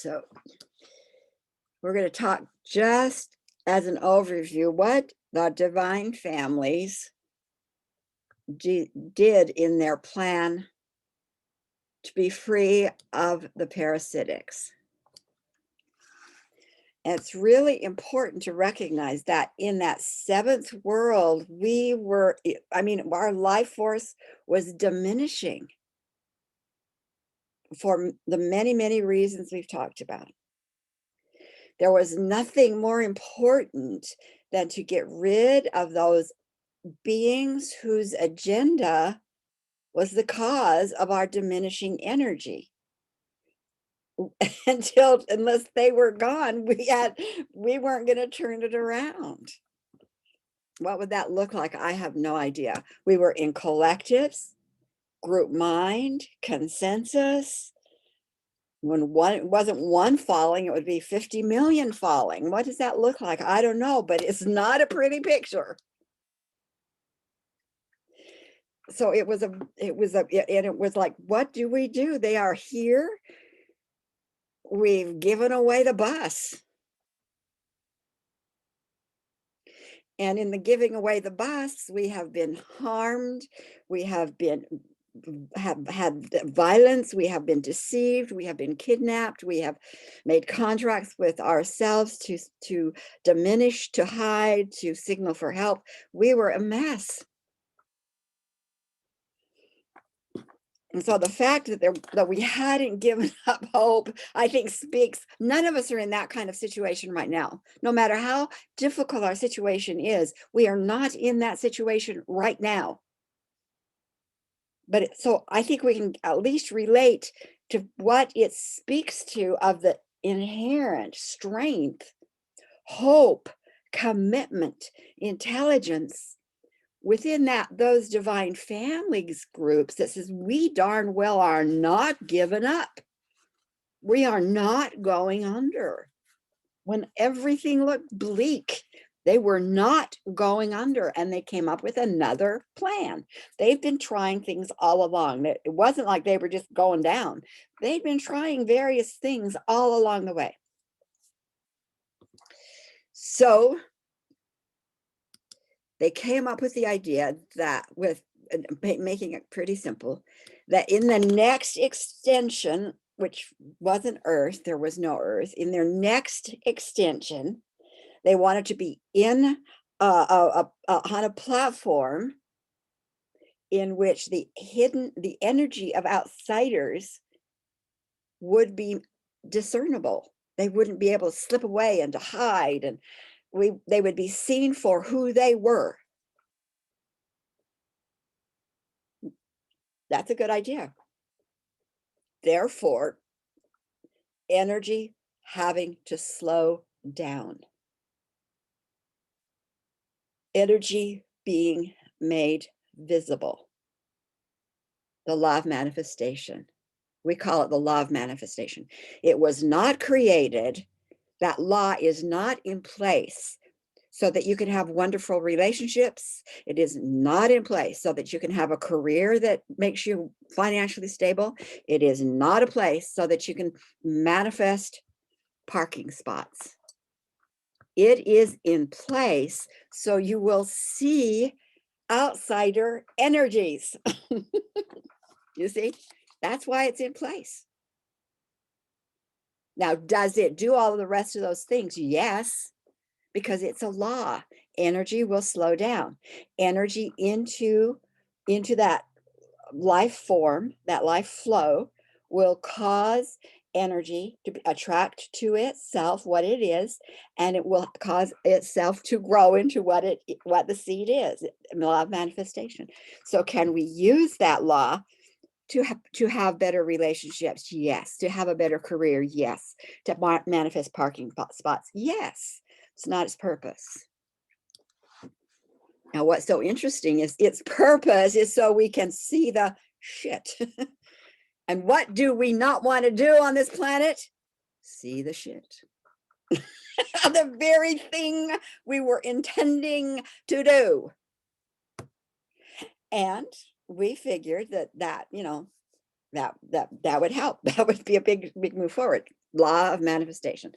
So we're going to talk just as an overview what the divine families did in their plan to be free of the parasitics. And it's really important to recognize that in that seventh world, our life force was diminishing for the many, many reasons we've talked about. There was nothing more important than to get rid of those beings whose agenda was the cause of our diminishing energy. Unless they were gone, we weren't going to turn it around. What would that look like? I have no idea. We were in collectives, group mind, consensus. When it wasn't one falling, it would be 50 million falling. What does that look like? I don't know, but it's not a pretty picture. So it was like, what do we do? They are here. We've given away the bus. And in the giving away the bus, we have been harmed. We have had violence. We have been deceived. We have been kidnapped. We have made contracts with ourselves to diminish, to hide, to signal for help. We were a mess. And so the fact that we hadn't given up hope, I think speaks, none of us are in that kind of situation right now. No matter how difficult our situation is, we are not in that situation right now. But so I think we can at least relate to what it speaks to of the inherent strength, hope, commitment, intelligence within those divine families groups that says we darn well are not giving up. We are not going under. When everything looked bleak, they were not going under, and they came up with another plan. They've been trying things all along. It wasn't like they were just going down. They'd been trying various things all along the way. So they came up with the idea that, with making it pretty simple, that in the next extension, which wasn't Earth, there was no Earth, in their next extension, they wanted to be on a platform in which the energy of outsiders would be discernible. They wouldn't be able to slip away and to hide, and they would be seen for who they were. That's a good idea. Therefore, energy having to slow down. Energy being made visible. The law of manifestation. We call it the law of manifestation. It was not created. That law is not in place so that you can have wonderful relationships. It is not in place so that you can have a career that makes you financially stable. It is not a place so that you can manifest parking spots. It is in place so you will see outsider energies. You see, that's why it's in place. Now, does it do all of the rest of those things? Yes, because it's a law. Energy will slow down. Energy into that life form, that life flow, will cause energy to attract to itself what it is, and it will cause itself to grow into what the seed is, the law of manifestation. So can we use that law to have better relationships? Yes. To have a better career? Yes. To manifest parking spots? Yes. It's not its purpose. Now, what's so interesting is its purpose is so we can see the shit. And what do we not want to do on this planet? See the shit. The very thing we were intending to do. And we figured that would help. That would be a big move forward. law of manifestation.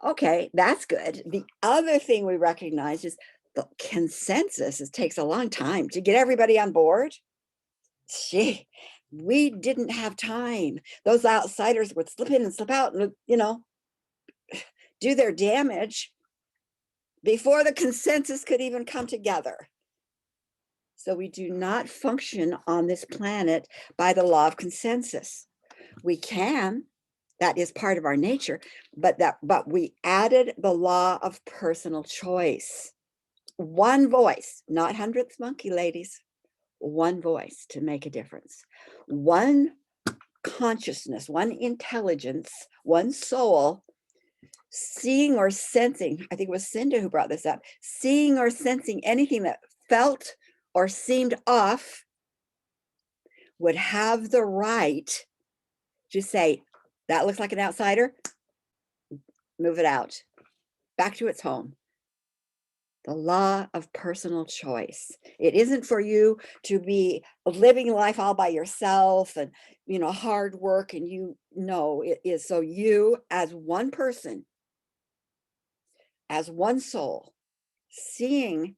Okay, that's good. The other thing we recognize is the consensus. It takes a long time to get everybody on board. Gee, we didn't have time. Those outsiders would slip in and slip out and, do their damage before the consensus could even come together. So we do not function on this planet by the law of consensus. We can, that is part of our nature, but we added the law of personal choice. One voice, not hundredth monkey, ladies. One voice to make a difference. One consciousness, one intelligence, one soul, seeing or sensing. I think it was Cinda who brought this up. Seeing or sensing anything that felt or seemed off would have the right to say, that looks like an outsider, move it out, back to its home. The law of personal choice. It isn't for you to be living life all by yourself and, hard work. And it is so you as one person, as one soul, seeing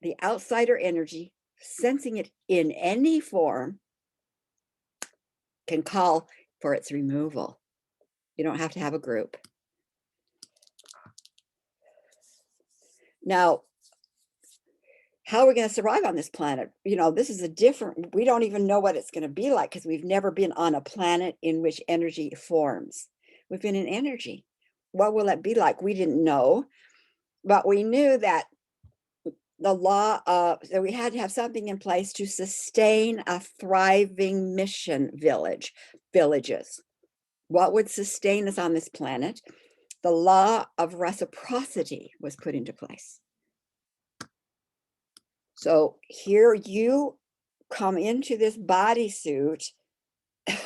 the outsider energy, sensing it in any form, can call for its removal. You don't have to have a group. Now, how are we going to survive on this planet? This is we don't even know what it's going to be like because we've never been on a planet in which energy forms. We've been in energy. What will it be like? We didn't know, but we knew that the law of, that we had to have something in place to sustain a thriving mission villages. What would sustain us on this planet? The law of reciprocity was put into place. So here you come into this bodysuit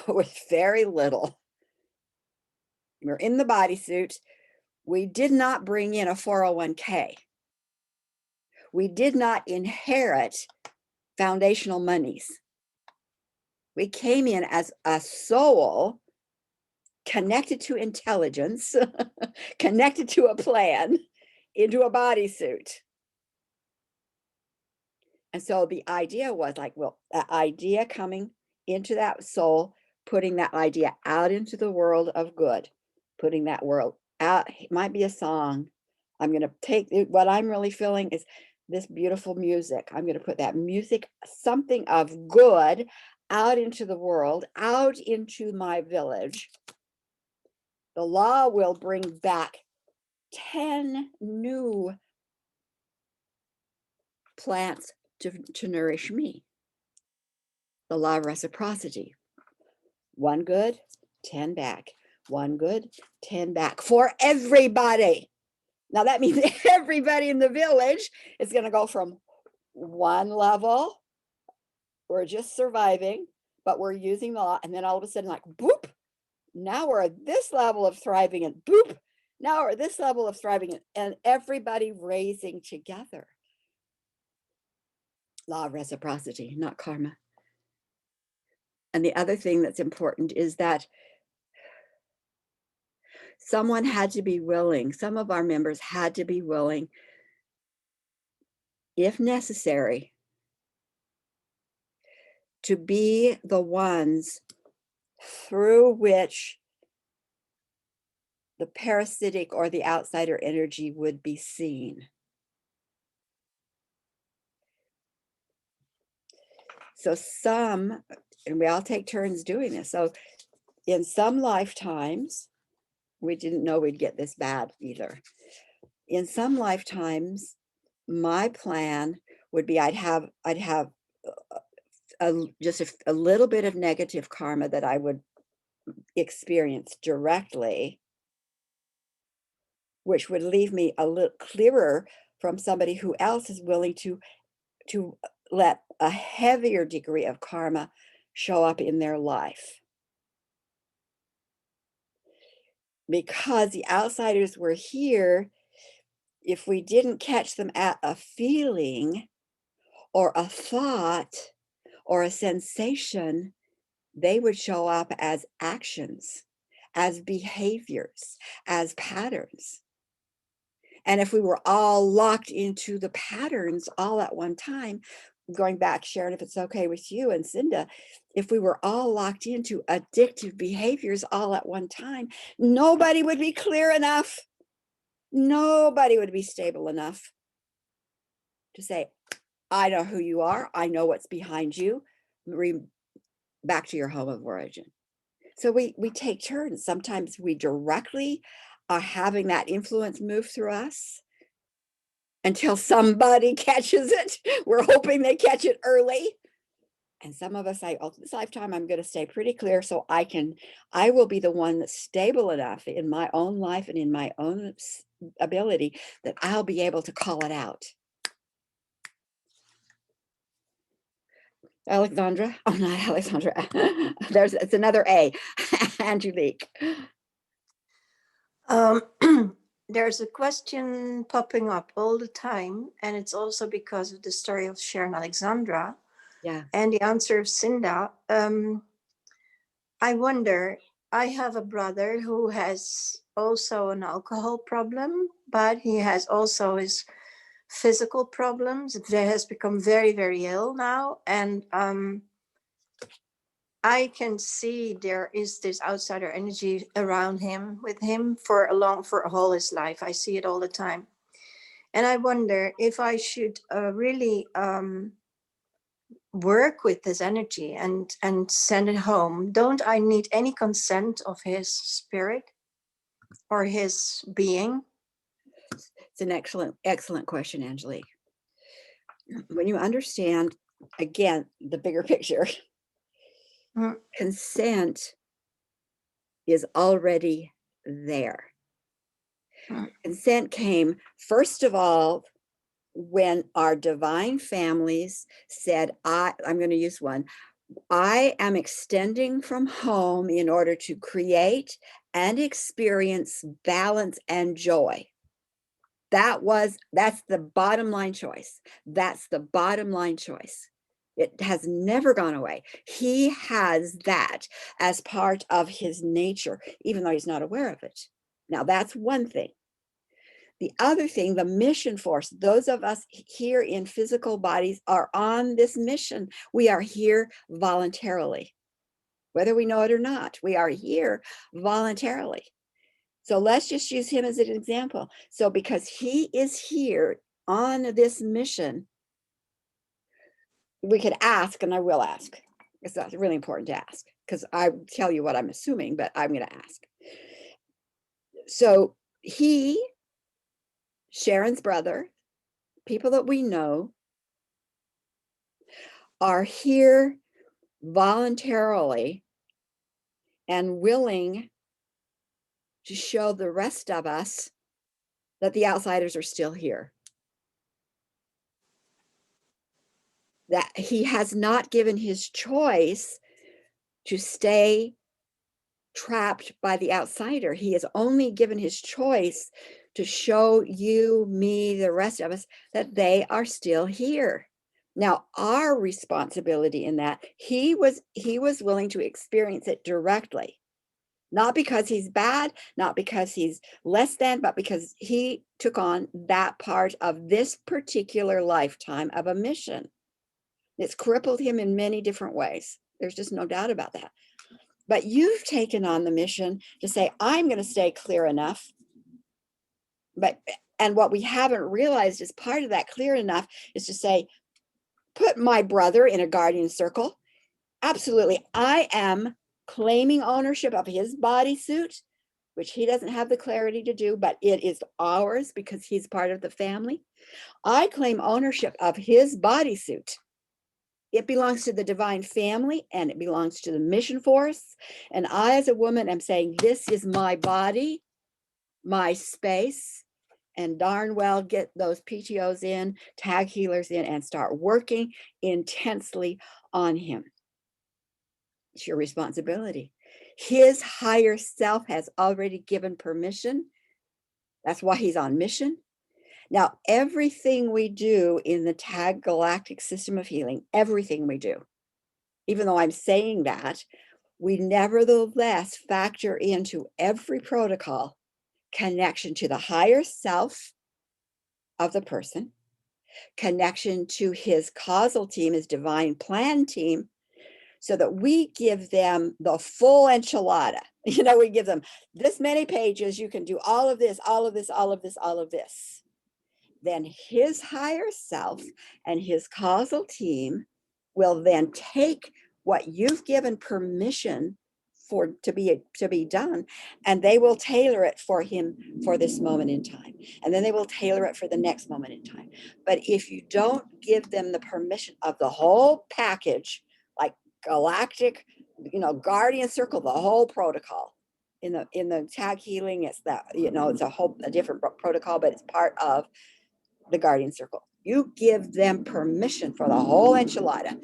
with very little. We're in the bodysuit. We did not bring in a 401k. We did not inherit foundational monies. We came in as a soul connected to intelligence, connected to a plan, into a bodysuit. And so the idea was like, that idea coming into that soul, putting that idea out into the world of good, putting that world out. It might be a song. I'm going to take what I'm really feeling is this beautiful music. I'm going to put that music, something of good, out into the world, out into my village. The law will bring back 10 new plants to nourish me. The law of reciprocity. One good, 10 back. One good, 10 back for everybody. Now that means everybody in the village is going to go from one level. We're just surviving, but we're using the law. And then all of a sudden, like, boop, now we're at this level of thriving, and boop, now we're at this level of thriving, and everybody raising together. Law of reciprocity, not karma. And the other thing that's important is that someone had to be willing, some of our members had to be willing, if necessary, to be the ones through which the parasitic or the outsider energy would be seen. So and we all take turns doing this. So in some lifetimes, we didn't know we'd get this bad either. In some lifetimes, my plan would be I'd have just a little bit of negative karma that I would experience directly, which would leave me a little clearer from somebody who else is willing to let a heavier degree of karma show up in their life. Because the outsiders were here, if we didn't catch them at a feeling or a thought or a sensation, they would show up as actions, as behaviors, as patterns. And if we were all locked into the patterns all at one time, going back, Sharon, if it's okay with you, and Cinda, if we were all locked into addictive behaviors all at one time, nobody would be clear enough. Nobody would be stable enough to say, I know who you are. I know what's behind you. Back to your home of origin. So we take turns. Sometimes we directly are having that influence move through us until somebody catches it. We're hoping they catch it early. And some of us say, oh, this lifetime, I'm going to stay pretty clear so I will be the one that's stable enough in my own life and in my own ability that I'll be able to call it out. Alexandra, oh, not Alexandra. It's another A. Angelique. There's a question popping up all the time, and it's also because of the story of Sharon Alexandra. Yeah. And the answer of Cinda. I wonder, I have a brother who has also an alcohol problem, but he has also his physical problems. He has become very, very ill now. And I can see there is this outsider energy around him, with him for all his life. I see it all the time. And I wonder if I should really work with this energy and send it home. Don't I need any consent of his spirit or his being? It's an excellent question, Angelique. When you understand, again, the bigger picture, consent is already there. Consent came, first of all, when our divine families said, I'm going to use one, I am extending from home in order to create and experience balance and joy. That's the bottom line choice. That's the bottom line choice. It has never gone away. He has that as part of his nature, even though he's not aware of it. Now, that's one thing. The other thing, the mission force, those of us here in physical bodies are on this mission. We are here voluntarily, whether we know it or not. We are here voluntarily. So let's just use him as an example. So because he is here on this mission, we could ask, and I will ask. It's not really important to ask because I tell you what I'm assuming, but I'm going to ask. So he, Sharon's brother, people that we know, are here voluntarily and willing to show the rest of us that the outsiders are still here. That he has not given his choice to stay trapped by the outsider. He has only given his choice to show you, me, the rest of us, that they are still here. Now, our responsibility in that, he was willing to experience it directly, not because he's bad, not because he's less than, but because he took on that part of this particular lifetime of a mission. It's crippled him in many different ways. There's just no doubt about that. But you've taken on the mission to say, I'm going to stay clear enough. And what we haven't realized is part of that clear enough is to say, put my brother in a guardian circle. Absolutely. I am claiming ownership of his bodysuit, which he doesn't have the clarity to do, but it is ours because he's part of the family. I claim ownership of his bodysuit. It belongs to the divine family and it belongs to the mission force. And I, as a woman, am saying, this is my body, my space, and darn well get those PTOs in, tag healers in, and start working intensely on him. It's your responsibility. His higher self has already given permission. That's why he's on mission. Now, everything we do in the TAG Galactic System of Healing, everything we do, even though I'm saying that, we nevertheless factor into every protocol connection to the higher self of the person, connection to his causal team, his divine plan team, so that we give them the full enchilada. We give them this many pages, you can do all of this, all of this, all of this, all of this. Then his higher self and his causal team will then take what you've given permission for to be done, and they will tailor it for him for this moment in time, and then they will tailor it for the next moment in time. But if you don't give them the permission of the whole package, like galactic, guardian circle, the whole protocol, in the tag healing, it's that, it's a different protocol, but it's part of the guardian circle. You give them permission for the whole enchilada,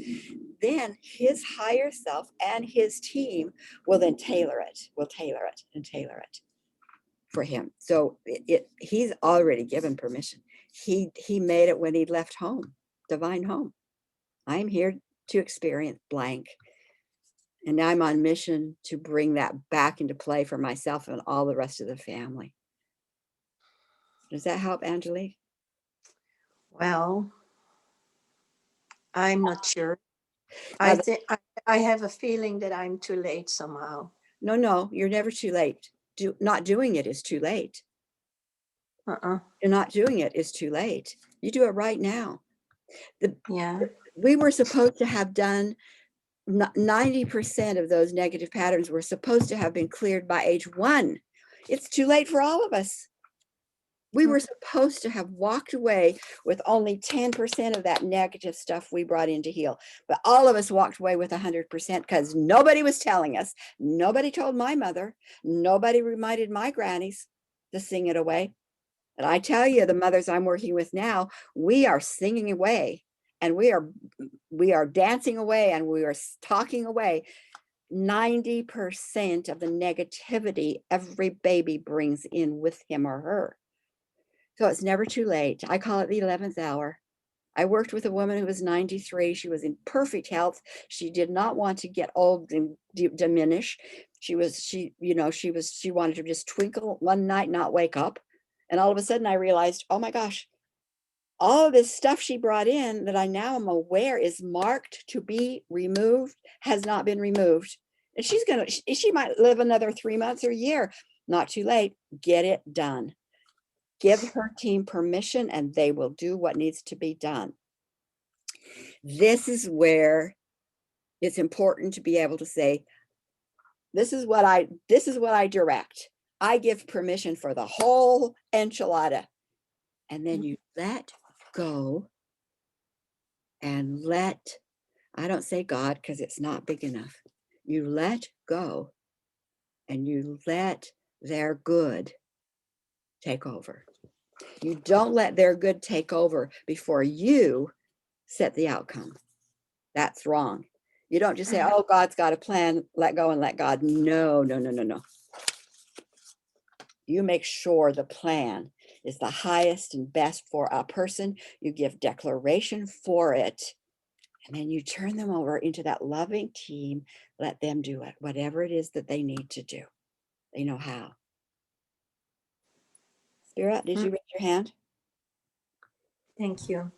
then his higher self and his team will then tailor it for him. So he's already given permission. He made it when he left home, divine home. I'm here to experience blank. And I'm on mission to bring that back into play for myself and all the rest of the family. Does that help, Angelique? Well, I'm not sure. I think I have a feeling that I'm too late somehow. No, you're never too late. Not doing it is too late. You're not doing it is too late. You do it right now. We were supposed to have done 90% of those negative patterns were supposed to have been cleared by age 1. It's too late for all of us. We were supposed to have walked away with only 10% of that negative stuff we brought in to heal. But all of us walked away with 100% because nobody was telling us. Nobody told my mother. Nobody reminded my grannies to sing it away. But I tell you, the mothers I'm working with now, we are singing away, and we are dancing away, and we are talking away 90% of the negativity every baby brings in with him or her. So it's never too late. I call it the 11th hour. I worked with a woman who was 93. She was in perfect health. She did not want to get old and diminish. She wanted to just twinkle one night, not wake up. And all of a sudden I realized, oh my gosh, all of this stuff she brought in that I now am aware is marked to be removed has not been removed. And she might live another 3 months or a year. Not too late. Get it done. Give her team permission and they will do what needs to be done. This is where it's important to be able to say, this is what I direct. I give permission for the whole enchilada. And then you let go and I don't say God because it's not big enough. You let go and you let their good take over. You don't let their good take over before you set the outcome. That's wrong. You don't just say, oh, God's got a plan, let go and let God. No. You make sure the plan is the highest and best for a person. You give declaration for it. And then you turn them over into that loving team. Let them do it, whatever it is that they need to do. They know how. Spirit, did you raise your hand? Thank you.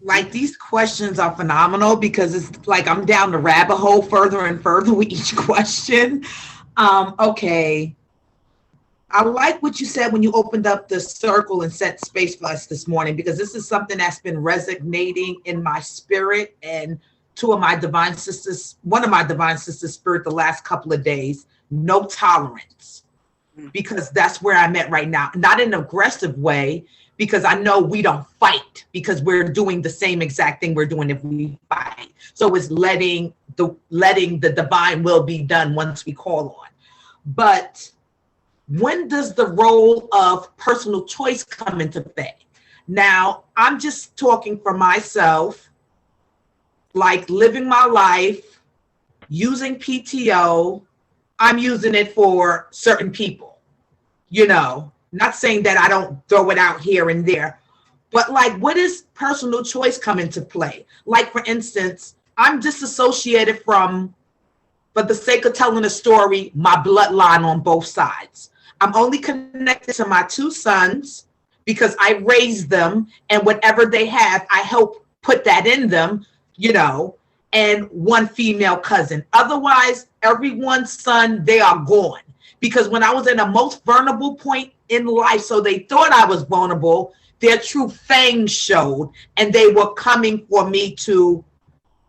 Like, these questions are phenomenal because it's like I'm down the rabbit hole further and further with each question. Okay. I like what you said when you opened up the circle and set space for us this morning, because this is something that's been resonating in my spirit and one of my divine sisters' spirit the last couple of days. No tolerance, because that's where I'm at right now. Not in an aggressive way, because I know we don't fight because we're doing the same exact thing we're doing if we fight. So it's letting the divine will be done once we call on. But when does the role of personal choice come into play? Now, I'm just talking for myself, like living my life, using PTO. I'm using it for certain people, not saying that I don't throw it out here and there, but like, what does personal choice come into play? Like, for instance, I'm disassociated from for the sake of telling a story, my bloodline on both sides. I'm only connected to my two sons because I raised them, and whatever they have, I help put that in them, you know, and one female cousin. Otherwise, everyone's son, they are gone. Because when I was in a most vulnerable point in life, so they thought I was vulnerable, their true fangs showed, and they were coming for me to,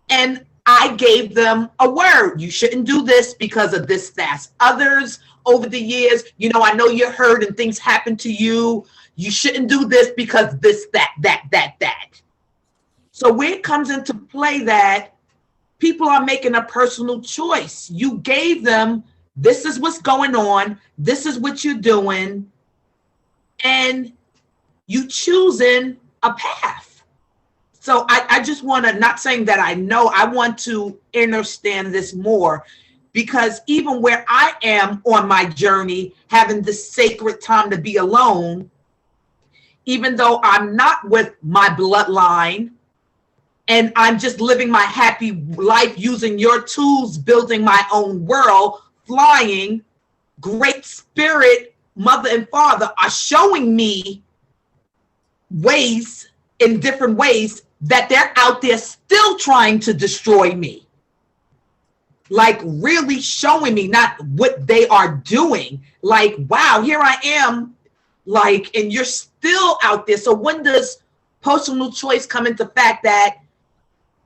and I gave them a word. You shouldn't do this because of this, that. Others over the years, you know, I know you're hurt and things happen to you. You shouldn't do this because this, that. So where it comes into play that people are making a personal choice. You gave them, this is what's going on. This is what you're doing. And you choosing a path. So I just want to, not saying that I know, I want to understand this more, because even where I am on my journey, having this sacred time to be alone, even though I'm not with my bloodline and I'm just living my happy life using your tools, building my own world, flying, Great Spirit, Mother and Father are showing me ways, in different ways, that they're out there still trying to destroy me. Like really showing me, not what they are doing. Like, wow, here I am, like, and you're still out there. So when does personal choice come into fact that,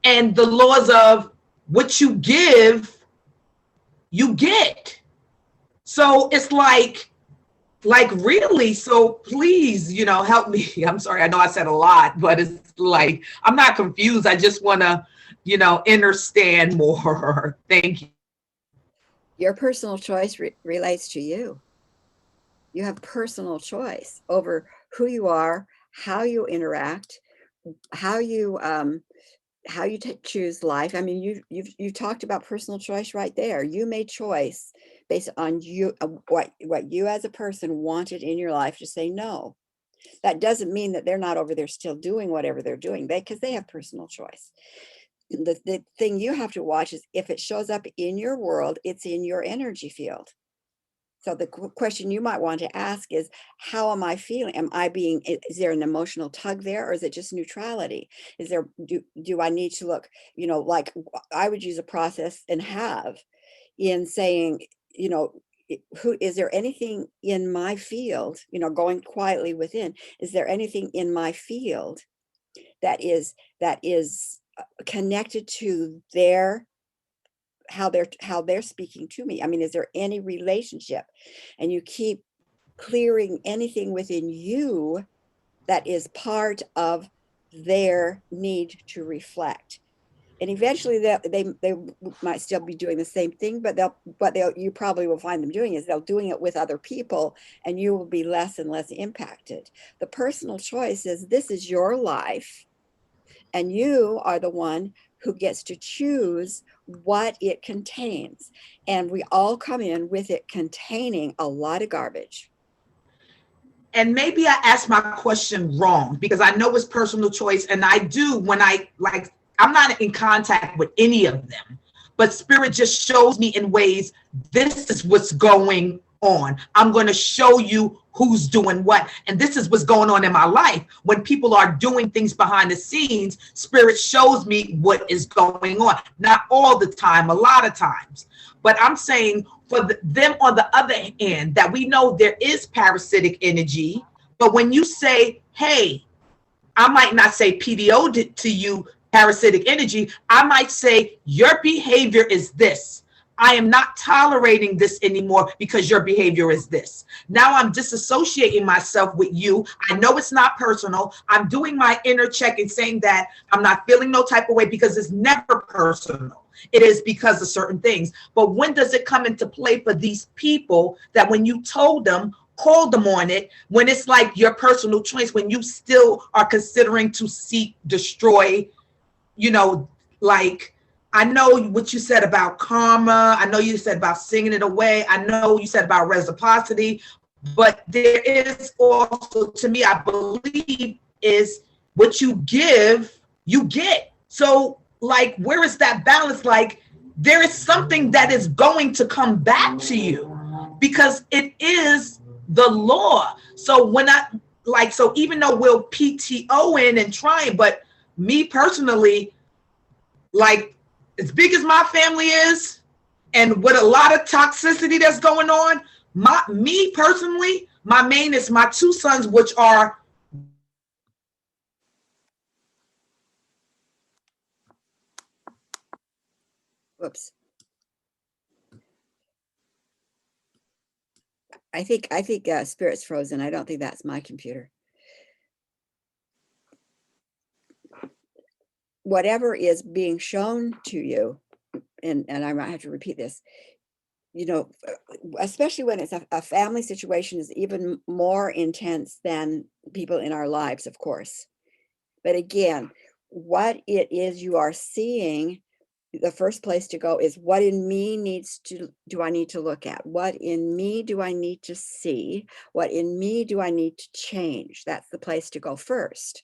and the laws of what you give, you get. So it's like really, so please, you know, help me. I'm sorry, I know I said a lot, but it's like, I'm not confused. I just want to, you know, understand more. Thank you. Your personal choice relates to you. You have personal choice over who you are, how you interact, how you choose life. I mean, you've talked about personal choice right there. You made choice based on you, what you as a person wanted in your life to say no. That doesn't mean that they're not over there still doing whatever they're doing, because they have personal choice. The thing you have to watch is if it shows up in your world, it's in your energy field. So the question you might want to ask is, how am I feeling? Is there an emotional tug there, or is it just neutrality? Is there, do I need to look, you know, like I would use a process and have in saying, you know, is there anything in my field, you know, going quietly within, is there anything in my field that is connected to how they're speaking to me? I mean, is there any relationship? And you keep clearing anything within you that is part of their need to reflect. And eventually they might still be doing the same thing, but you probably will find them doing is they'll doing it with other people, and you will be less and less impacted. The personal choice is, this is your life, and you are the one who gets to choose what it contains. And we all come in with it containing a lot of garbage. And maybe I asked my question wrong, because I know it's personal choice. And I do, when I'm not in contact with any of them, but Spirit just shows me in ways, this is what's going on. I'm going to show you who's doing what. And this is what's going on in my life. When people are doing things behind the scenes, Spirit shows me what is going on. Not all the time, a lot of times. But I'm saying for them on the other end, that we know there is parasitic energy. But when you say, hey, I might not say PDO to you, parasitic energy, I might say your behavior is this. I am not tolerating this anymore because your behavior is this. Now I'm disassociating myself with you. I know it's not personal. I'm doing my inner check and saying that I'm not feeling no type of way, because it's never personal. It is because of certain things. But when does it come into play for these people that when you told them, called them on it, when it's like your personal choice, when you still are considering to seek, destroy, you know, like, I know what you said about karma. I know you said about singing it away. I know you said about reciprocity, but there is also, to me, I believe, is what you give, you get. So like, where is that balance? Like, there is something that is going to come back to you because it is the law. So when I like, so even though we'll PTO in and trying, but me personally, like as big as my family is, and with a lot of toxicity that's going on, me personally, my main is my two sons, which are Whoops. I think Spirit's frozen. I don't think that's my computer. Whatever is being shown to you, and I might have to repeat this, you know, especially when it's a family situation, is even more intense than people in our lives, of course. But again, what it is you are seeing, the first place to go is what in me do I need to look at? What in me do I need to see? What in me do I need to change? That's the place to go first.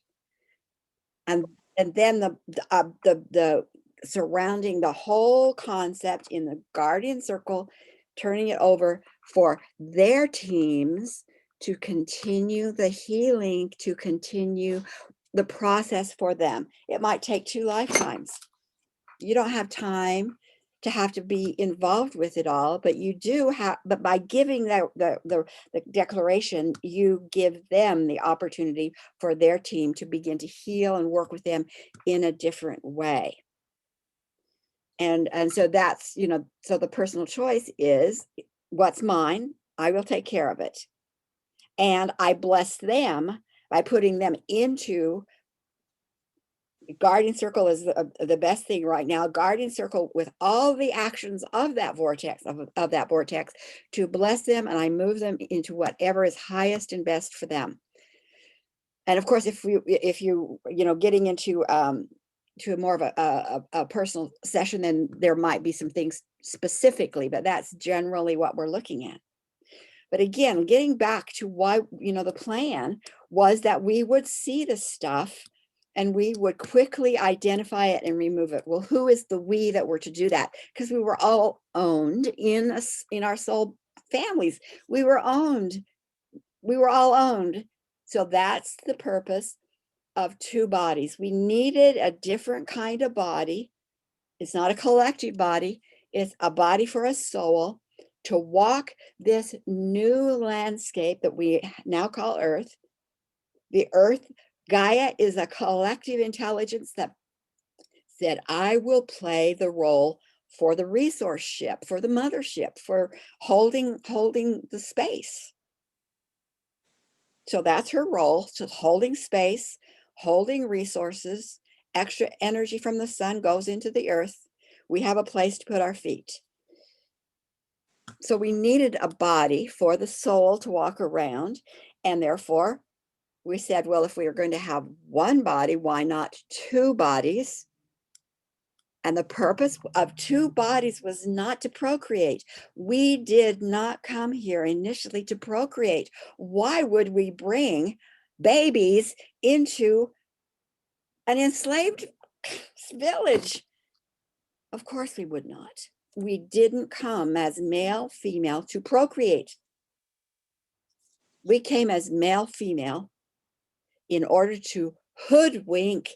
And then the surrounding the whole concept in the guardian circle, turning it over for their teams to continue the healing, to continue the process for them. It might take 2 lifetimes. You don't have time to have to be involved with it all, but you do have, but by giving the declaration, you give them the opportunity for their team to begin to heal and work with them in a different way. And so that's, you know, so the personal choice is what's mine, I will take care of it. And I bless them by putting them into guardian circle is the best thing right now. Guardian circle with all the actions of that vortex, of that vortex, to bless them, and I move them into whatever is highest and best for them. And of course, if you know, getting into to more of a personal session, then there might be some things specifically, but that's generally what we're looking at. But again, getting back to why, you know, the plan was that we would see the stuff and we would quickly identify it and remove it. Well, who is the we that were to do that? Because we were all owned in our soul families. We were owned. We were all owned. So that's the purpose of 2 bodies. We needed a different kind of body. It's not a collective body. It's a body for a soul to walk this new landscape that we now call Earth. The Earth, Gaia, is a collective intelligence that said, I will play the role for the resource ship, for the mothership, for holding the space. So that's her role. So holding space, holding resources, extra energy from the sun goes into the earth. We have a place to put our feet. So we needed a body for the soul to walk around. And therefore, we said, well, if we are going to have one body, why not 2 bodies? And the purpose of 2 bodies was not to procreate. We did not come here initially to procreate. Why would we bring babies into an enslaved village? Of course we would not. We didn't come as male, female to procreate. We came as male, female in order to hoodwink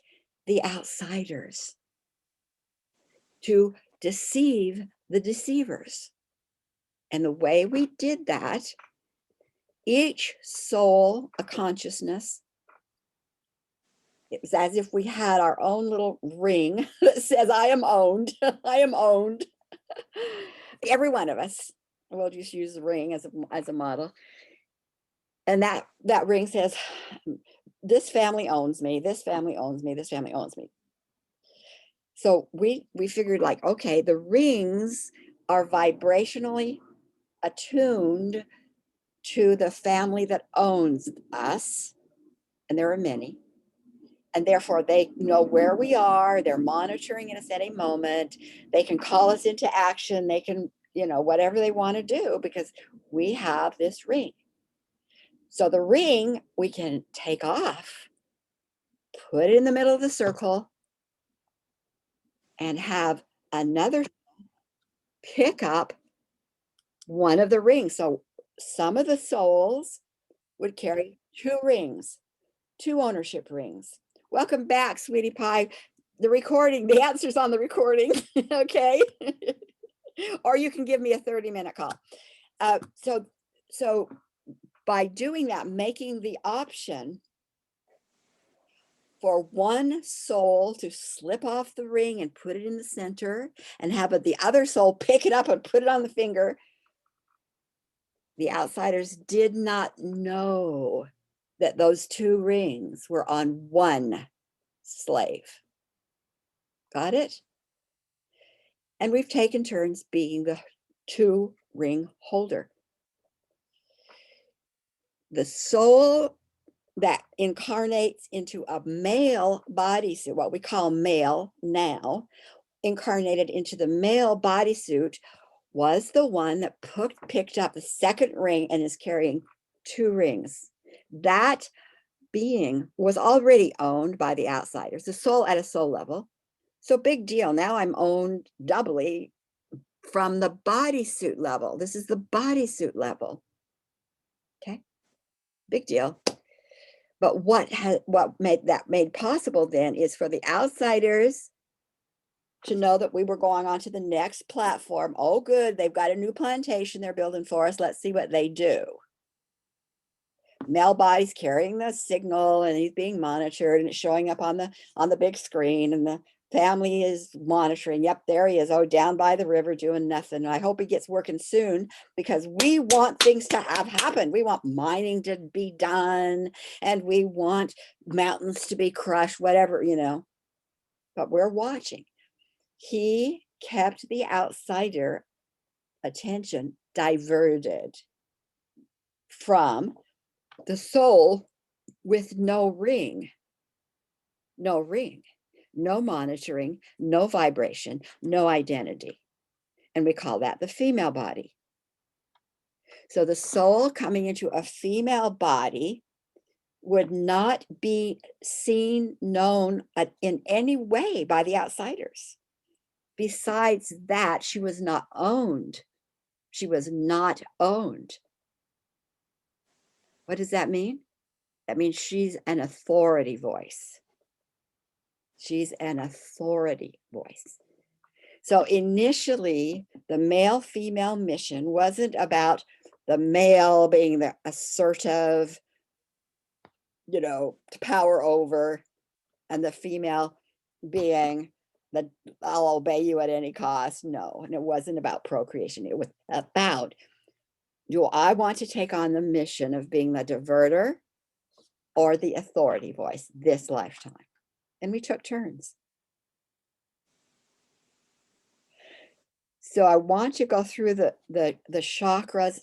the outsiders, to deceive the deceivers. And the way we did that, each soul, a consciousness, it was as if we had our own little ring that says, I am owned, I am owned. Every one of us, we'll just use the ring as a model. And that ring says, this family owns me, this family owns me, this family owns me. So we figured, like, okay, the rings are vibrationally attuned to the family that owns us, and there are many, and therefore they know where we are. They're monitoring us at any moment. They can call us into action. They can, you know, whatever they want to do, because we have this ring. So the ring we can take off, put it in the middle of the circle, and have another pick up one of the rings. So some of the souls would carry 2 rings, 2 ownership rings. Welcome back, sweetie pie. The recording, the answer's on the recording, okay? Or you can give me a 30-minute call. So by doing that, making the option for one soul to slip off the ring and put it in the center and have the other soul pick it up and put it on the finger, the outsiders did not know that those 2 rings were on one slave. Got it? And we've taken turns being the 2 ring holder. The soul that incarnates into a male bodysuit, what we call male now, incarnated into the male bodysuit, was the one that picked up the 2nd ring and is carrying 2 rings. That being was already owned by the outsiders, the soul at a soul level. So big deal. Now I'm owned doubly from the bodysuit level. This is the bodysuit level. Okay, big deal. But what made possible then is for the outsiders to know that we were going on to the next platform. Oh, good, they've got a new plantation they're building for us. Let's see what they do. Male body's carrying the signal and he's being monitored and it's showing up on the big screen and the family is monitoring. Yep, there he is. Oh, down by the river doing nothing. I hope he gets working soon because we want things to have happened. We want mining to be done and we want mountains to be crushed, whatever, but we're watching. He kept the outsider attention diverted from the soul with no ring, no monitoring, no vibration, no identity. And we call that the female body. So the soul coming into a female body would not be seen, known in any way by the outsiders. Besides that, she was not owned. She was not owned. What does that mean? That means she's an authority voice. She's an authority voice. So initially, the male-female mission wasn't about the male being the assertive, to power over, and the female being the I'll obey you at any cost. No, and it wasn't about procreation. It was about, do I want to take on the mission of being the diverter or the authority voice this lifetime? And we took turns. So I want to go through the chakras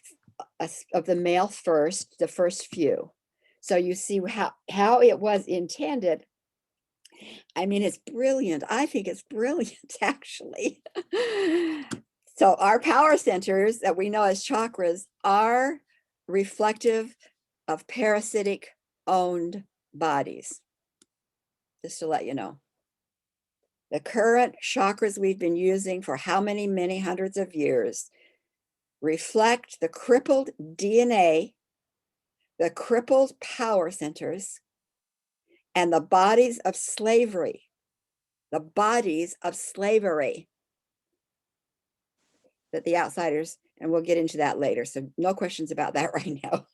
of the male first, the first few. So you see how it was intended. I mean, it's brilliant. I think it's brilliant, actually. So our power centers that we know as chakras are reflective of parasitic owned bodies. Just to let you know. The current chakras we've been using for how many hundreds of years reflect the crippled DNA, the crippled power centers, and the bodies of slavery. The bodies of slavery that the outsiders, and we'll get into that later, so no questions about that right now.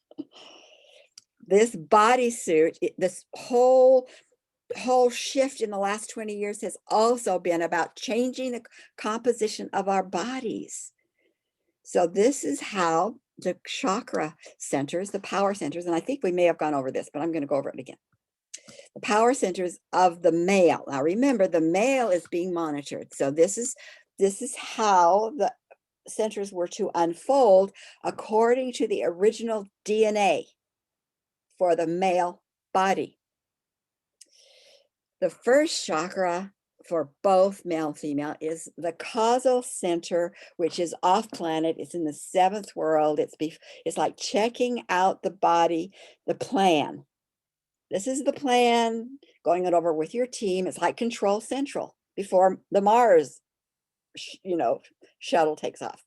This bodysuit, this whole shift in the last 20 years has also been about changing the composition of our bodies. So this is how the chakra centers, the power centers, and I think we may have gone over this, but I'm going to go over it again. The power centers of the male. Now remember, the male is being monitored. So this is how the centers were to unfold according to the original DNA for the male body. The first chakra for both male and female is the causal center, which is off planet. It's in the 7th world. It's like checking out the body, the plan. This is the plan, going it over with your team. It's like control central before the Mars shuttle takes off.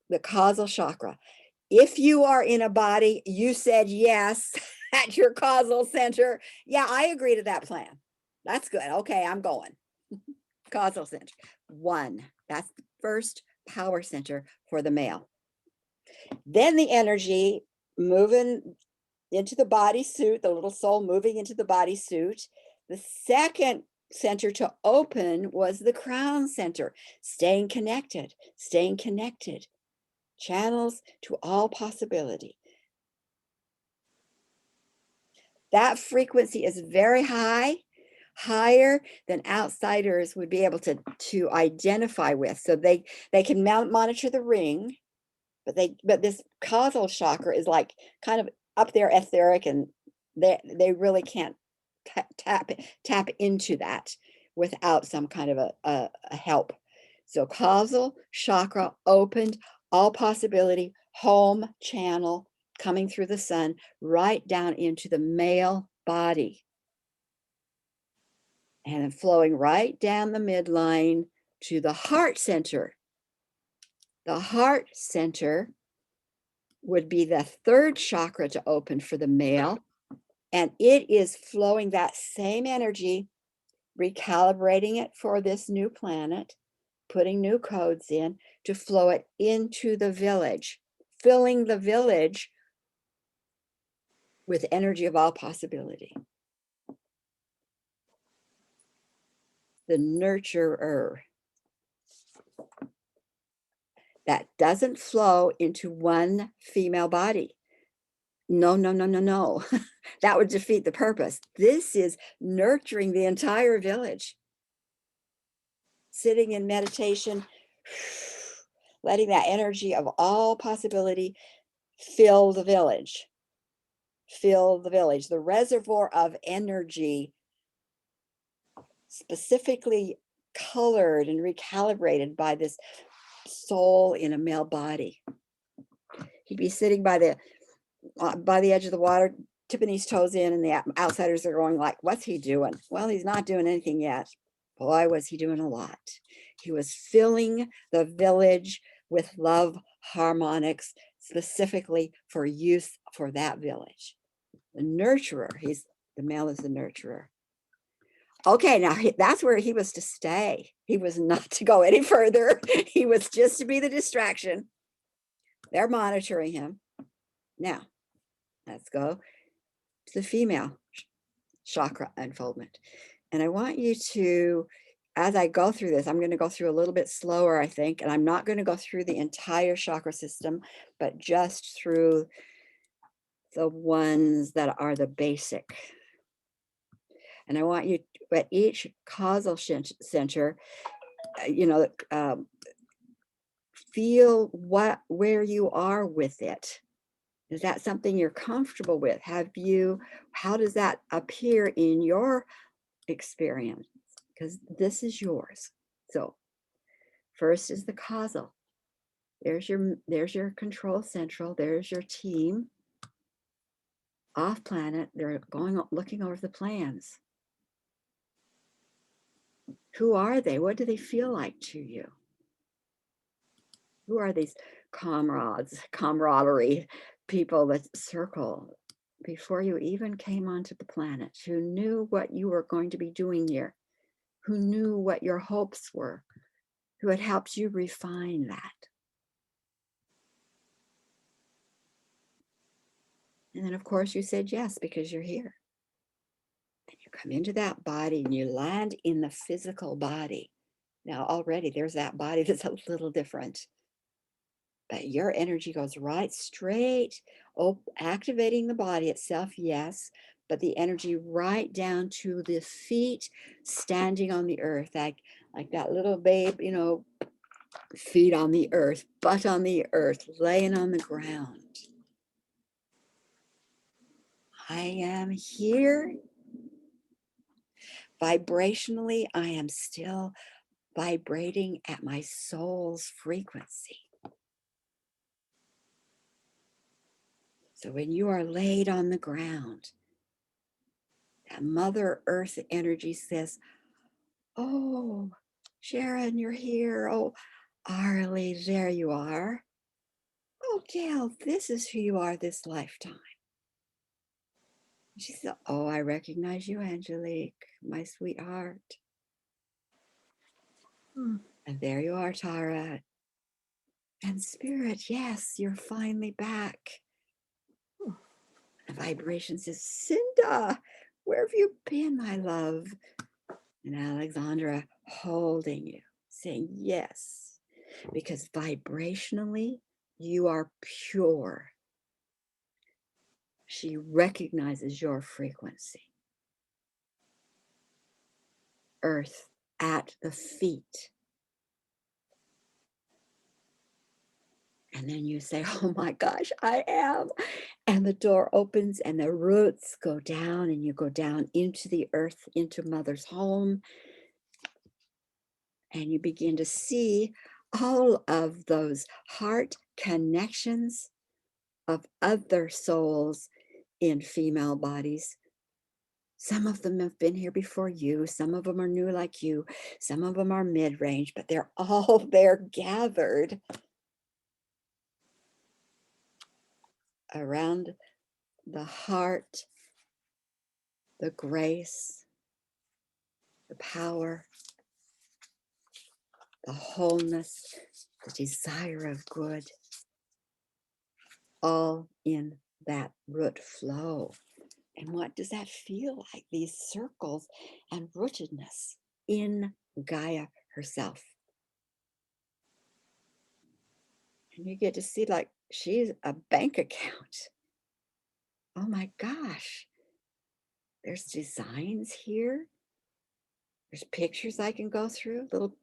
The causal chakra. If you are in a body, you said yes at your causal center. Yeah, I agree to that plan. That's good. Okay, I'm going. Causal center. 1. That's the first power center for the male. Then the energy moving into the bodysuit, the little soul moving into the bodysuit. The second center to open was the crown center, staying connected, channels to all possibility. That frequency is very high, higher than outsiders would be able to identify with. So they can monitor the ring, but this causal chakra is like kind of up there etheric, and they really can't tap into that without some kind of a help. So causal chakra opened, all possibility, home channel coming through the sun right down into the male body, and then flowing right down the midline to the heart center. The heart center would be the third chakra to open for the male, and it is flowing that same energy, recalibrating it for this new planet, putting new codes in to flow it into the village, filling the village with energy of all possibility. The nurturer. That doesn't flow into one female body. No. That would defeat the purpose. This is nurturing the entire village. Sitting in meditation, letting that energy of all possibility fill the village. Fill the village. The reservoir of energy, specifically colored and recalibrated by this soul in a male body. He'd be sitting by the edge of the water, tipping his toes in, and the outsiders are going like, what's he doing? Well, he's not doing anything yet. Boy, was he doing a lot. He was filling the village with love harmonics, specifically for use for that village. The nurturer, the male is the nurturer. Okay, now that's where he was to stay. He was not to go any further. He was just to be the distraction. They're monitoring him. Now, let's go to the female chakra unfoldment. And I want you to, as I go through this, I'm going to go through a little bit slower, I think, and I'm not going to go through the entire chakra system, but just through the ones that are the basic. And I want you to, at each causal center, feel where you are with it. Is that something you're comfortable with? How does that appear in your experience? Because this is yours. So first is the causal. There's your control central. There's your team. Off planet, they're looking over the plans. Who are they? What do they feel like to you? Who are these camaraderie people that circle before you even came onto the planet, who knew what you were going to be doing here, who knew what your hopes were, who had helped you refine that? And then, of course, you said yes because you're here. And you come into that body and you land in the physical body. Now, already there's that body that's a little different. But your energy goes right straight, activating the body itself, yes, but the energy right down to the feet standing on the earth, like that little babe, feet on the earth, butt on the earth, laying on the ground. I am here. Vibrationally, I am still vibrating at my soul's frequency. So when you are laid on the ground, that Mother Earth energy says, oh, Sharon, you're here. Oh, Arlie, there you are. Oh, Gail, this is who you are this lifetime. She said, oh, I recognize you, Angelique, my sweetheart. And there you are, Tara. And Spirit, yes, you're finally back. The vibration says, Cinda, where have you been, my love? And Alexandra holding you, saying yes, because vibrationally, you are pure. She recognizes your frequency. Earth at the feet. And then you say, oh my gosh, I am. And the door opens and the roots go down and you go down into the earth, into Mother's home. And you begin to see all of those heart connections of other souls in female bodies. Some of them have been here before you. Some of them are new like you. Some of them are mid-range, but they're all there gathered around the heart, the grace, the power, the wholeness, the desire of good, all in that root flow. And what does that feel like? These circles and rootedness in Gaia herself. And you get to see, like, she's a bank account. Oh my gosh. There's designs here. There's pictures I can go through, little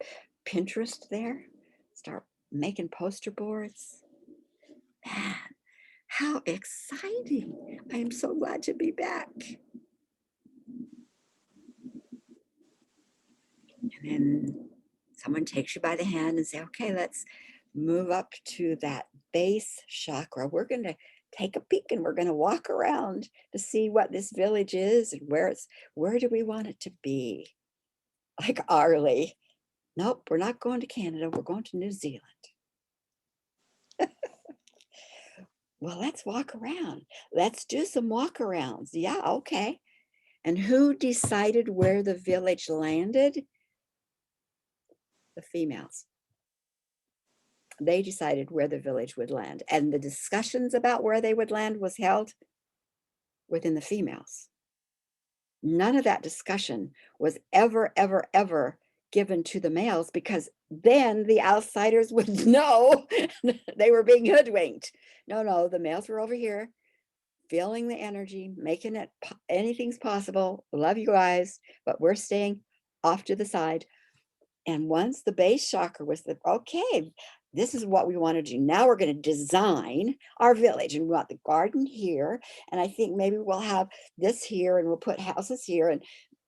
Pinterest there. Start making poster boards. Man, how exciting. I am so glad to be back. And then someone takes you by the hand and say, okay, let's move up to that base chakra. We're going to take a peek and we're going to walk around to see what this village is and where do we want it to be? Like Arlie. Nope, we're not going to Canada. We're going to New Zealand. Well, let's walk around. Let's do some walkarounds. Yeah, okay. And who decided where the village landed? The females. They decided where the village would land. And the discussions about where they would land was held within the females. None of that discussion was ever, ever, ever given to the males, because then the outsiders would know they were being hoodwinked. No, the males were over here feeling the energy, making it anything's possible. Love you guys, but we're staying off to the side. And once the base chakra was okay, this is what we want to do. Now we're going to design our village, and we want the garden here. And I think maybe we'll have this here and we'll put houses here. And,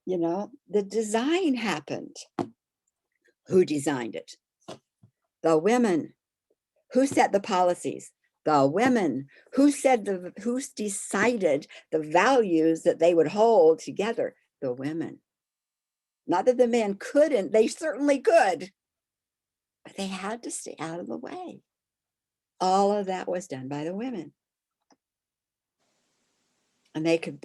you know, the design happened. Who designed it? The women. Who set the policies? The women. Who decided the values that they would hold together? The women. Not that the men couldn't, they certainly could, but they had to stay out of the way. All of that was done by the women. And they could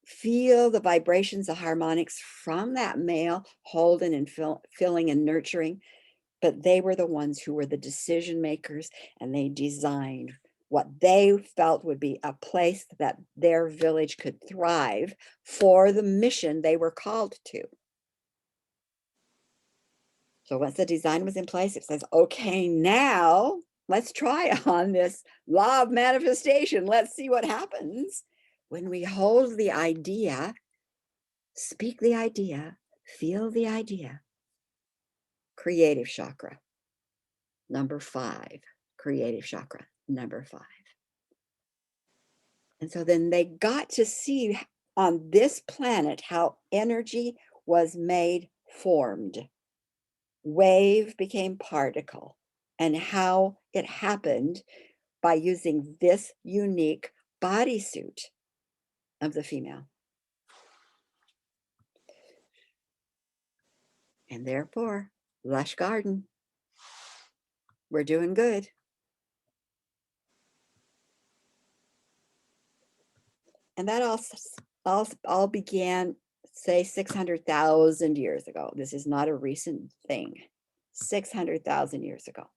feel the vibrations, the harmonics from that male holding and filling and nurturing, but they were the ones who were the decision makers, and they designed what they felt would be a place that their village could thrive for the mission they were called to. So once the design was in place, it says, okay, now let's try on this law of manifestation. Let's see what happens when we hold the idea, speak the idea, feel the idea. Creative chakra, number 5. Creative chakra, number 5. And so then they got to see on this planet how energy was made, formed. Wave became particle, and how it happened by using this unique bodysuit of the female. And therefore, lush garden. We're doing good. And that all began, say, 600,000 years ago. This is not a recent thing. 600,000 years ago.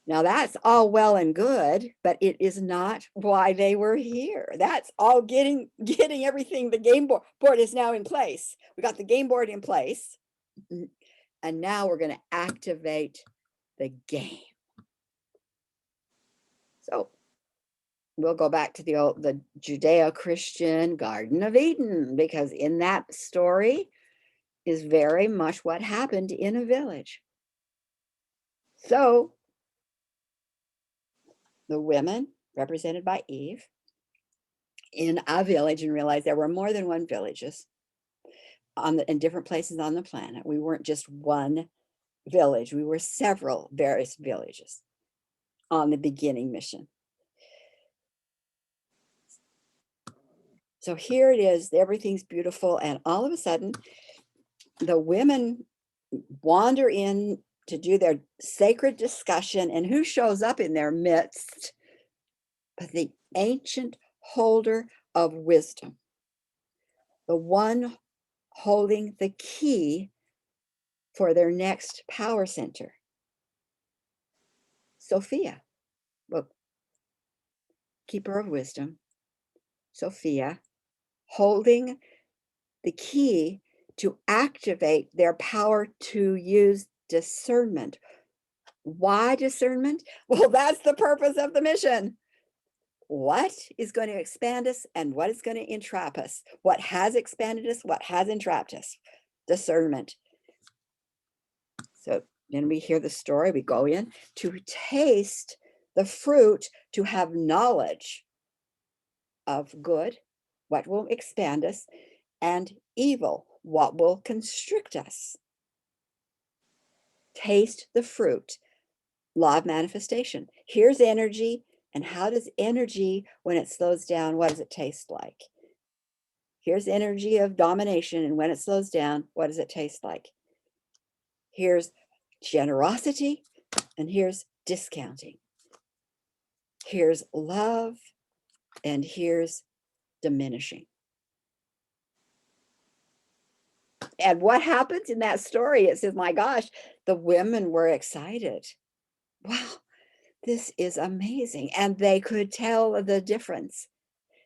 Now that's all well and good, but it is not why they were here. That's all getting everything. The game board is now in place. We got the game board in place, and now we're going to activate the game. So we'll go back to the Judeo-Christian Garden of Eden, because in that story is very much what happened in a village. So the women, represented by Eve, in a village, and realized there were more than one villages in different places on the planet. We weren't just one village. We were several various villages on the beginning mission. So here it is, everything's beautiful, and all of a sudden, the women wander in to do their sacred discussion, and who shows up in their midst but the ancient holder of wisdom, the one holding the key for their next power center, Sophia, well, keeper of wisdom, Sophia, holding the key to activate their power to use discernment. Why discernment? Well, that's the purpose of the mission. What is going to expand us and what is going to entrap us? What has expanded us? What has entrapped us? Discernment. So then we hear the story, we go in to taste the fruit, to have knowledge of good, what will expand us, and evil, what will constrict us. Taste the fruit. Law of manifestation. Here's energy. And how does energy, when it slows down, what does it taste like? Here's energy of domination. And when it slows down, what does it taste like? Here's generosity. And here's discounting. Here's love. And here's diminishing. And what happens in that story? It says, my gosh, the women were excited. Wow, this is amazing. And they could tell the difference.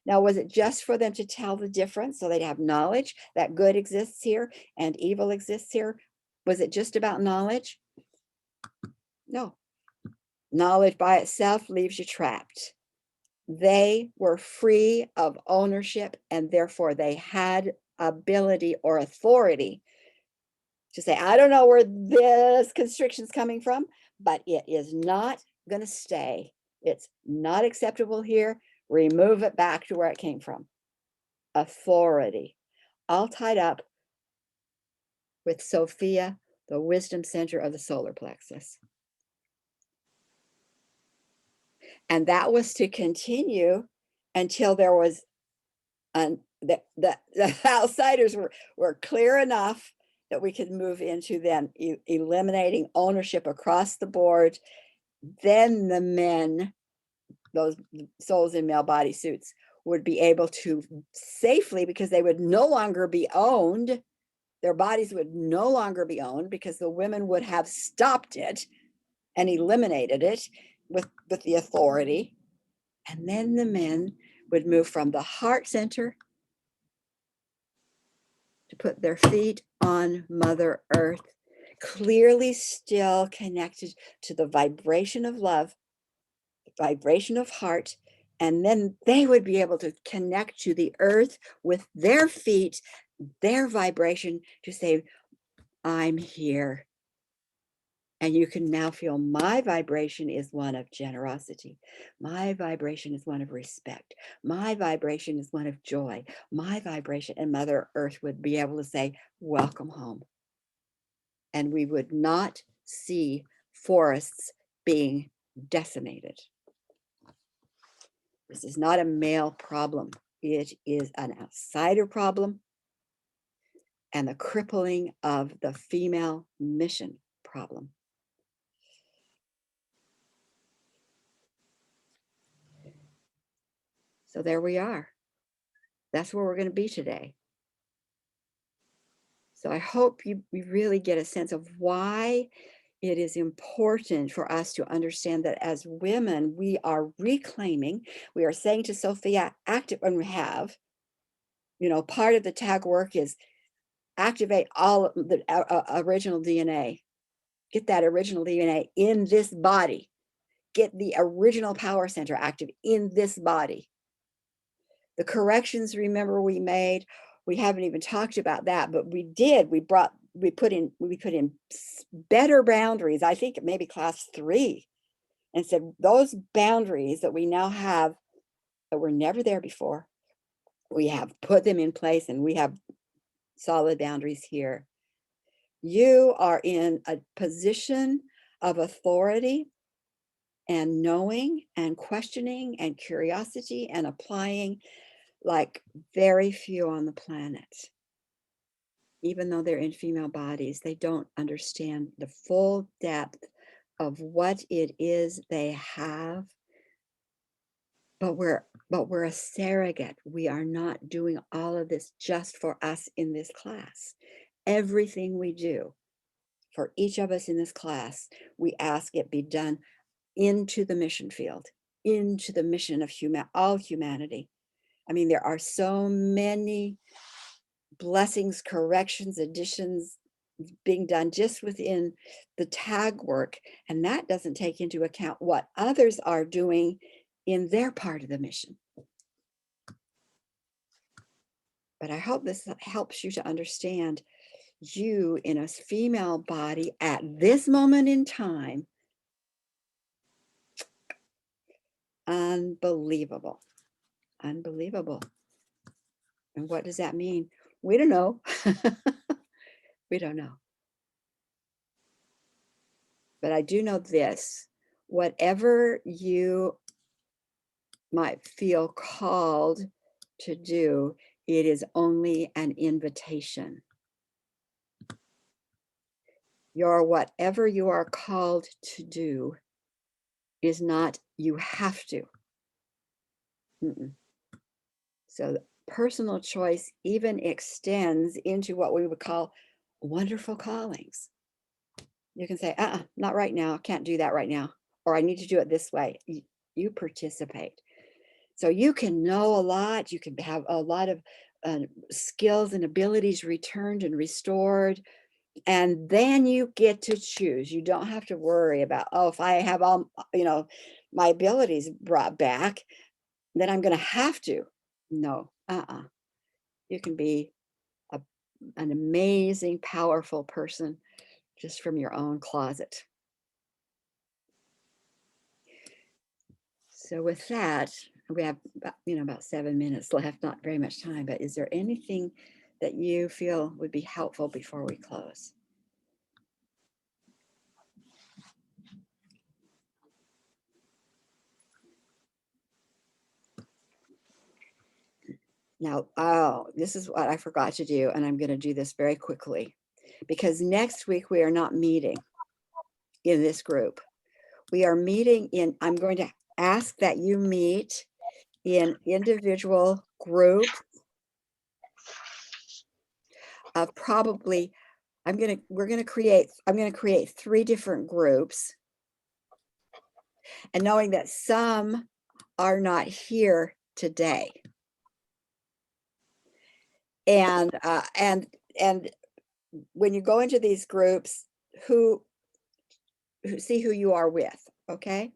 Now, was it just for them to tell the difference so they'd have knowledge that good exists here and evil exists here? Was it just about knowledge? No. Knowledge by itself leaves you trapped. They were free of ownership, and therefore they had ability or authority to say, I don't know where this constriction is coming from, but it is not going to stay. It's not acceptable here. Remove it back to where it came from. Authority, all tied up with Sophia, the wisdom center of the solar plexus. And that was to continue until there was the outsiders were clear enough that we could move into then eliminating ownership across the board. Then the men, those souls in male bodysuits, would be able to safely, because they would no longer be owned. Their bodies would no longer be owned because the women would have stopped it and eliminated it with the authority. And then the men would move from the heart center to put their feet on Mother Earth, clearly still connected to the vibration of love, vibration of heart, and then they would be able to connect to the earth with their feet, their vibration, to say, I'm here. And you can now feel my vibration is one of generosity. My vibration is one of respect. My vibration is one of joy. My vibration, and Mother Earth would be able to say, welcome home. And we would not see forests being decimated. This is not a male problem. It is an outsider problem. and the crippling of the female mission problem. So there we are. That's where we're going to be today. So I hope you really get a sense of why it is important for us to understand that as women, we are reclaiming, we are saying to Sophia, active, and we have, part of the tag work is activate all the original DNA. Get that original DNA in this body. Get the original power center active in this body. The corrections, remember, we made, we haven't even talked about that, but we did. We put in better boundaries. I think maybe class 3, and said those boundaries that we now have that were never there before, we have put them in place, and we have solid boundaries here. You are in a position of authority and knowing and questioning and curiosity and applying like very few on the planet. Even though they're in female bodies, they don't understand the full depth of what it is they have. But we're a surrogate. We are not doing all of this just for us in this class. Everything we do for each of us in this class, we ask it be done into the mission field, into the mission of all humanity. I mean, there are so many blessings, corrections, additions being done just within the tag work, and that doesn't take into account what others are doing in their part of the mission. But I hope this helps you to understand you in a female body at this moment in time. Unbelievable. Unbelievable. And what does that mean? We don't know. We don't know. But I do know this: whatever you might feel called to do, it is only an invitation. Whatever you are called to do is not you have to. So personal choice even extends into what we would call wonderful callings. You can say, not right now, can't do that right now, or I need to do it this way. You participate. So you can know a lot, you can have a lot of skills and abilities returned and restored, and then you get to choose. You don't have to worry about, if I have all, my abilities brought back, then I'm going to have to. No, you can be an amazing, powerful person just from your own closet. So with that, we have about 7 minutes left, not very much time, but is there anything that you feel would be helpful before we close? Now, this is what I forgot to do, and I'm going to do this very quickly, because next week we are not meeting in this group. We are meeting I'm going to ask that you meet in individual groups of probably, I'm going to create 3 different groups, and knowing that some are not here today. And when you go into these groups, who see who you are with, okay?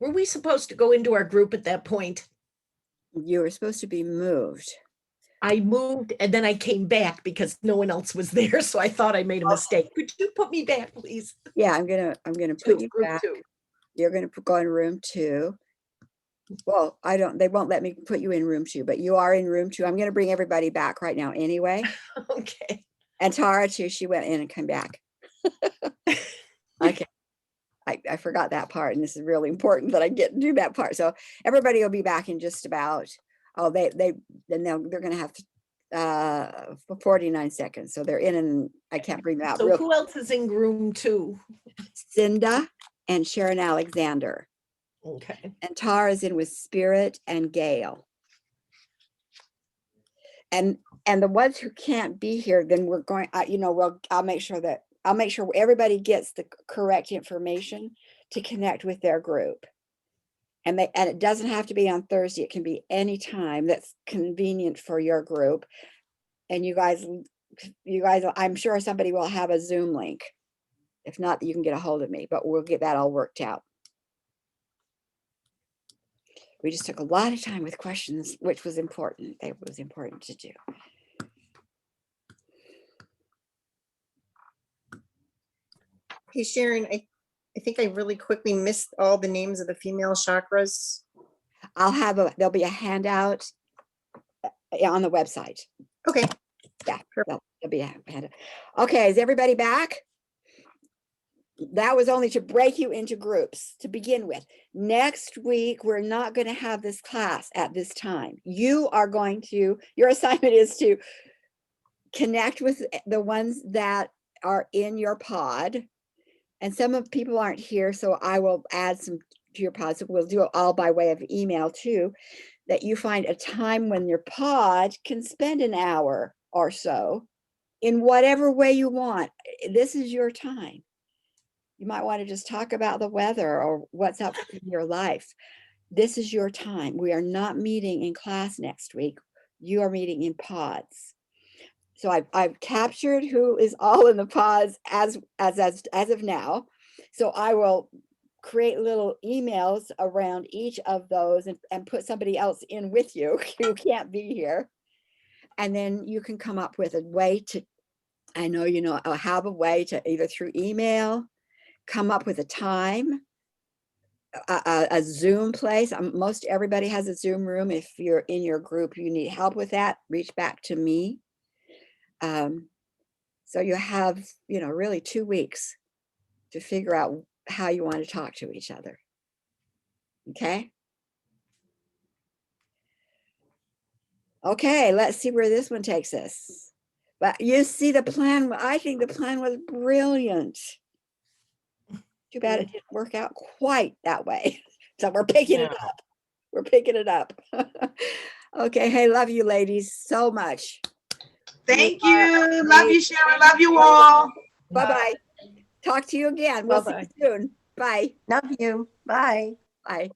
Were we supposed to go into our group at that point? You were supposed to be moved. I moved and then I came back because no one else was there. So I thought I made a mistake. Could you put me back, please? Yeah, I'm gonna put you Group back. 2. You're going to go in room 2. Well, they won't let me put you in room 2, but you are in room 2. I'm going to bring everybody back right now anyway. Okay. And Tara too, she went in and came back. Okay. I forgot that part, and this is really important that I get to do that part. So everybody will be back in just about, they're going to have 49 seconds. So they're in, and I can't bring them out. So who else is in room 2? Cinda and Sharon Alexander. Okay. And Tara's in with Spirit and Gail. And the ones who can't be here, then we're going, I'll make sure everybody gets the correct information to connect with their group. And it doesn't have to be on Thursday. It can be any time that's convenient for your group. And you guys, I'm sure somebody will have a Zoom link. If not, you can get a hold of me, but we'll get that all worked out. We just took a lot of time with questions, which was important. It was important to do. Hey, Sharon, I think I really quickly missed all the names of the female chakras. There'll be a handout on the website. Okay. Yeah, there'll be a handout. Okay, is everybody back? That was only to break you into groups to begin with. Next week, we're not going to have this class at this time. Your assignment is to connect with the ones that are in your pod. And some of people aren't here, so I will add some to your pod. So we'll do it all by way of email too, that you find a time when your pod can spend an hour or so in whatever way you want. This is your time. You might want to just talk about the weather or what's up in your life. This is your time. We are not meeting in class next week. You are meeting in pods. So I've captured who is all in the pods as of now. So I will create little emails around each of those and put somebody else in with you who can't be here. And then you can come up with a way to, I'll have a way to either through email, come up with a time, a Zoom place. Most everybody has a Zoom room. If you're in your group, you need help with that, reach back to me. So you have, really 2 weeks to figure out how you want to talk to each other. Okay. Okay, let's see where this one takes us. But you see the plan, I think the plan was brilliant. Too bad it didn't work out quite that way. So we're picking it up. We're picking it up. Okay, hey, love you ladies so much. Thank you. Love you, Sharon. Love you all. Bye-bye. Talk to you again. We'll see you soon. Bye. Love you. Bye. Bye.